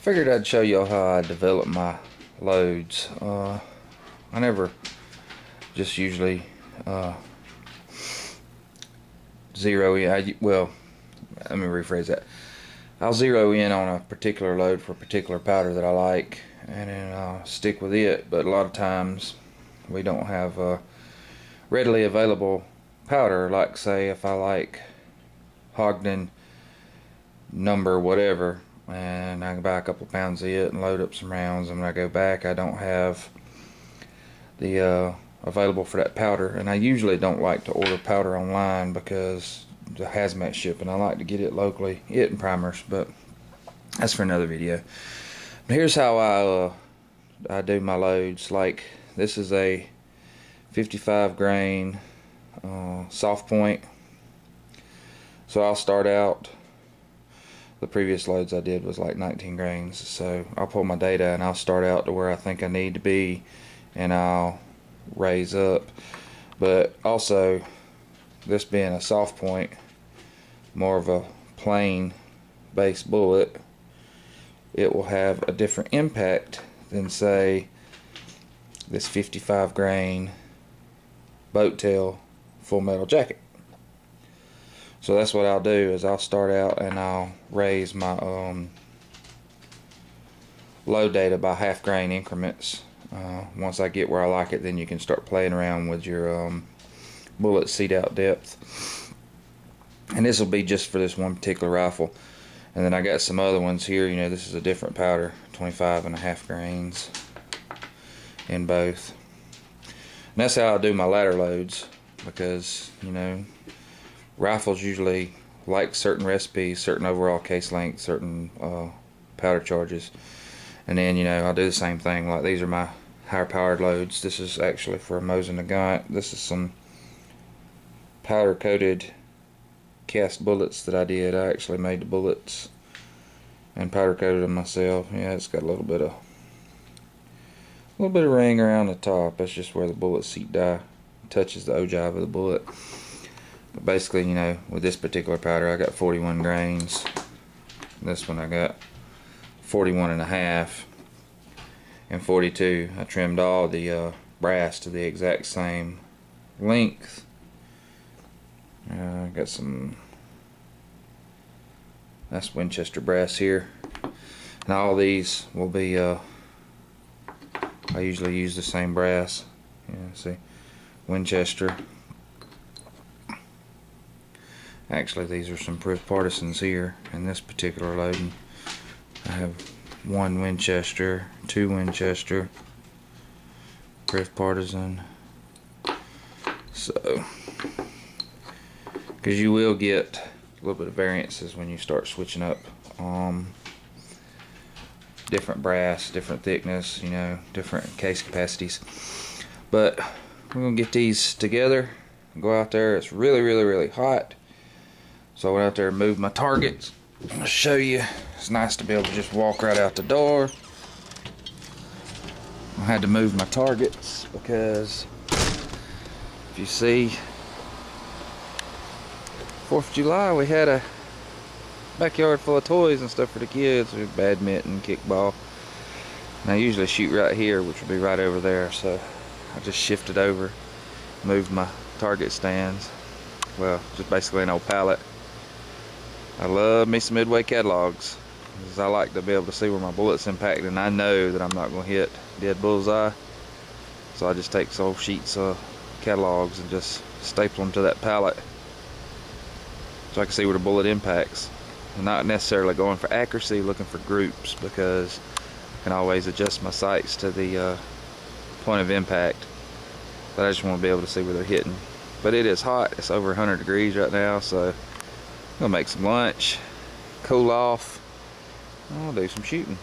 Figured I'd show y'all how I develop my loads. I never just usually zero in. Well, let me rephrase that. I'll zero in on a particular load for a particular powder that I like, and then I'll stick with it. But a lot of times we don't have readily available powder. Like, say, if I like Ogden number whatever, and I can buy a couple pounds of it and load up some rounds, and when I go back I don't have the available for that powder. And I usually don't like to order powder online because the hazmat shipping, I like to get it locally, it and primers, but that's for another video. But here's how I do my loads. Like, this is a 55 grain soft point, so I'll start out, the previous loads I did was like 19 grains, so I'll pull my data and I'll start out to where I think I need to be, and I'll raise up. But also, this being a soft point, more of a plain base bullet, it will have a different impact than, say, this 55 grain boat tail full metal jacket. So that's what I'll do, is I'll start out and I'll raise my load data by half grain increments. Once I get where I like it, then you can start playing around with your bullet seat out depth. And this will be just for this one particular rifle. And then I got some other ones here. You know, this is a different powder, 25.5 grains in both. And that's how I do my ladder loads, because, you know, rifles usually like certain recipes, certain overall case length, certain powder charges. And then, you know, I'll do the same thing. Like, these are my higher powered loads. This is actually for a Mosin Nagant. This is some powder coated cast bullets that I did. I actually made the bullets and powder coated them myself. Yeah, it's got a little bit of ring around the top. That's just where the bullet seat die touches the ogive of the bullet. But basically, you know, with this particular powder, I got 41 grains. This one I got 41.5 and 42. I trimmed all the brass to the exact same length. I got some, that's Winchester brass here. And all these will be, I usually use the same brass. Yeah, see, Winchester. Actually, these are some Proof Partisans here in this particular loading. I have one Winchester, two Winchester, Proof Partisan. So, because you will get a little bit of variances when you start switching up different brass, different thickness, you know, different case capacities. But we're gonna get these together, go out there. It's really hot, so I went out there and moved my targets. I'm gonna show you. It's nice to be able to just walk right out the door. I had to move my targets because, if you see, 4th of July we had a backyard full of toys and stuff for the kids. We had badminton, kickball, and I usually shoot right here, which would be right over there. So I just shifted over, moved my target stands. Well, just basically an old pallet. I love me some Midway catalogs, because I like to be able to see where my bullets impact, and I know that I'm not going to hit dead bullseye. So I just take some old sheets of catalogs and just staple them to that pallet, so I can see where the bullet impacts. I'm not necessarily going for accuracy, looking for groups, because I can always adjust my sights to the point of impact. But I just want to be able to see where they're hitting. But it is hot. It's over 100 degrees right now, so I'm gonna make some lunch, cool off, and I'll do some shooting.